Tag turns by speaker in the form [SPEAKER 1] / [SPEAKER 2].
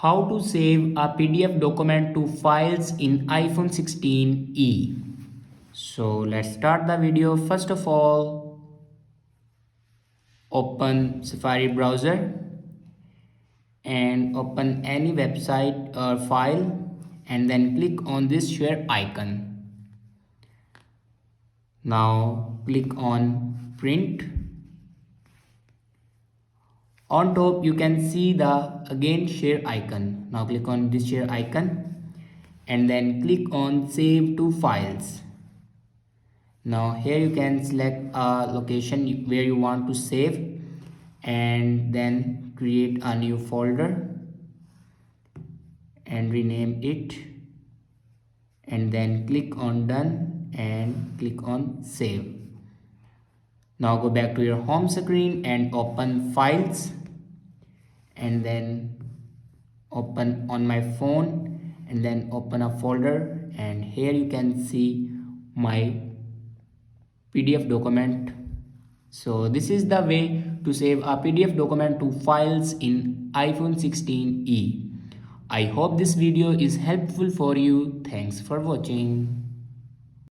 [SPEAKER 1] How to save a PDF document to files in iPhone 16e. So let's start the video. First of all, open Safari browser and open any website or file and then click on this share icon. Now click on print. On top you can see the again share icon. Now click on this share icon and then click on save to files. Now here you can select a location where you want to save and then create a new folder and rename it and then click on done and click on save. Now go back to your home screen and open files and then open on my phone and then open a folder, and here you can see my PDF document. So this is the way to save a PDF document to files in iPhone 16e. I hope this video is helpful for you. Thanks for watching.